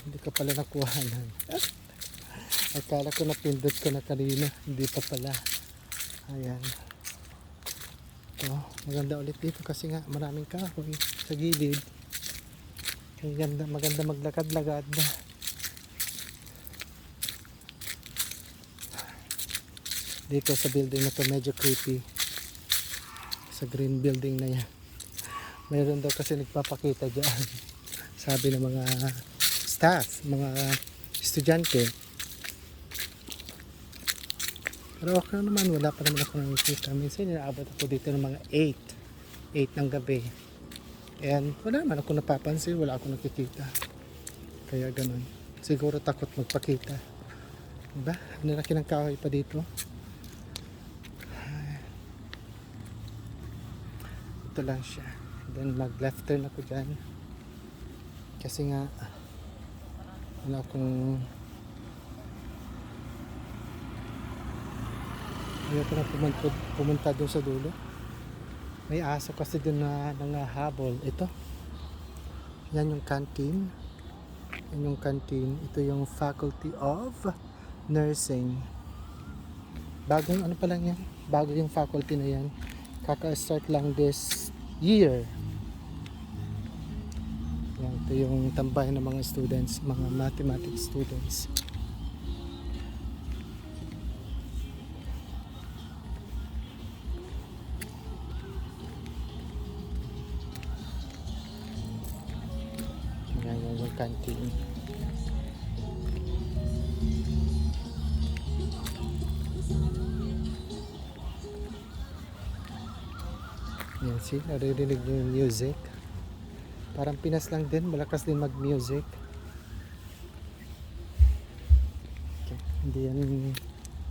Hindi ka pala nakuhanan. Akala ko napindot ko na kanina. Hindi pa pala. Ayan. Ito, maganda ulit dito kasi nga maraming kahoy sa gilid. Maganda maglakad-lagad. Dito sa building na to medyo creepy. Sa green building na yan. Mayroon daw kasi nagpapakita dyan. Sabi ng mga staff, mga estudyante. Pero okay naman, wala pa naman ako nakikita. Minsan inaabot ako dito ng mga 8 ng gabi. And wala naman ako napapansin, wala ako nakikita. Kaya ganun. Siguro takot magpakita. Diba? Nalaki ng kahoy pa dito. Ito lang siya. Then mag left turn ako dyan. Kasi nga wala akong ayoko na pumunta doon sa dulo. May aso kasi doon na nangahabol. Ito. Yan yung canteen. Yan yung canteen. Ito yung Faculty of Nursing. Bagong ano pa lang yan. Bago yung faculty na yan. Kaka-start lang this year. Yan, ito yung tambayan ng mga students. Mga mathematics students. Yan yung canteen. Yan, see, naririnig nyo yung music. Parang Pinas lang din, malakas din mag-music. Okay, hindi yan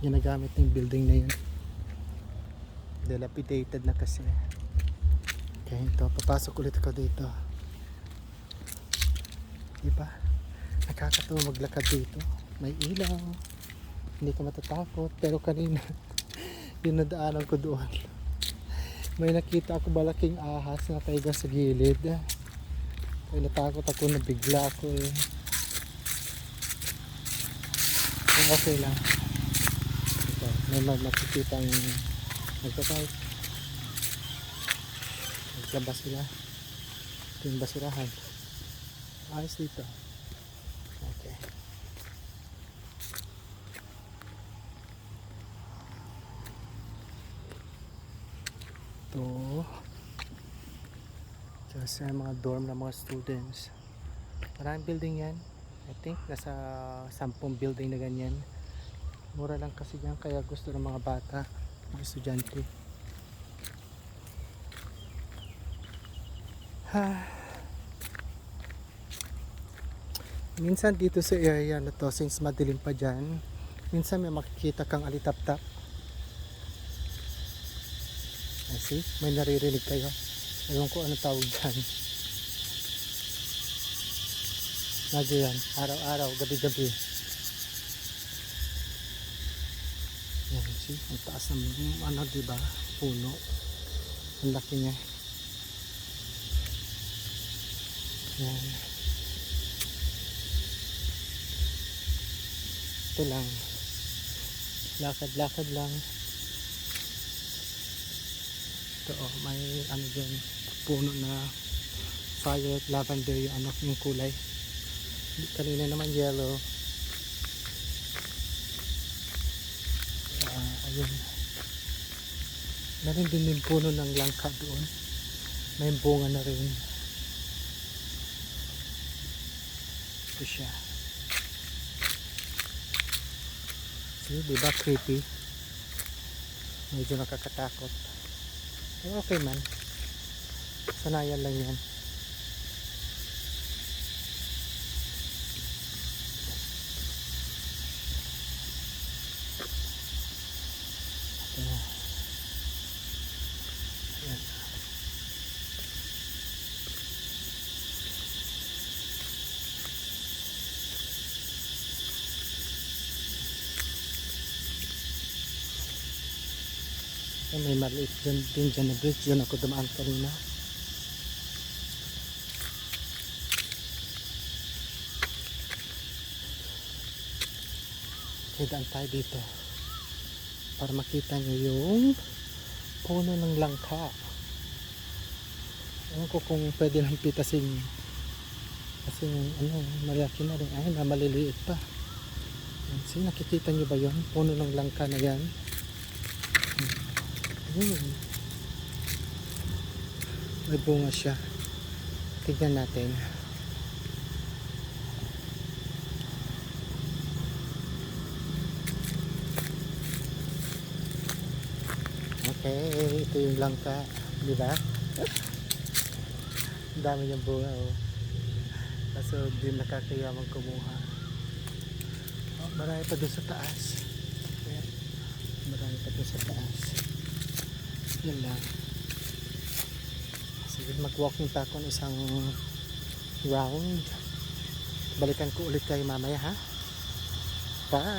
ginagamit ng building na yan. Dilapidated na kasi. Okay, ito, papasok ulit ako dito. Diba? Nakakatawa maglakad dito. May ilaw. Hindi ka matatakot. Pero kanina, dinadaanan ko doon. May nakita ako malaking ahas na taiga sa gilid. Kaya natakot ako, nabigla ako eh. Kung okay lang. Ito, may makikita ang nagtatay. Naglabas sila. Ito yung basurahan. Ayos dito. Okay. Ito. Sa mga dorm ng mga students. Maraming building yan. I think nasa 10 building na ganyan. Mura lang kasi yan kaya gusto ng mga bata, mga estudyante. Minsan dito sa area na to, since madilim pa dyan, minsan may makikita kang alitap-tap. See, may naririnig kayo. Ewan ko ano tawag dyan. Lagi yan, araw-araw, gabi-gabi. Yan, see, ang taas ng ano, diba? Puno. Ang laki niya. Yan. Ito lang. Lakad-lakad lang. Ito, oh, may ano dyan, puno na violet, lavender yung ano, yung kulay. Kanina naman yellow. Ayun. Meron din yung puno ng langka doon. May bunga na rin. Ito siya. See, diba creepy? Medyo nakakatakot. Pero okay man. Sanayan lang yan. Yan. May maliit din dyan na bridge. Diyan ako dumaan kanina. Idaan tayo dito para makita nyo yung puno ng langka. Ewan ko kung pwede lang pitasin kasi ano, malaki na rin. Ay, maliliit pa. See, nakikita nyo ba yun? Puno ng langka na yan. Ayun. May bunga siya. Tignan natin. Okay, ito yung langka. Di ba? Ang dami niyang bunga, oh. Kaso di nakakayamang kumuha. Oh, marami pa doon sa taas. Ayan. Marami pa doon sa taas. Yan lang. Sige, mag-walking pa ako ng isang round. Balikan ko ulit kayo mamaya, ha? Bye!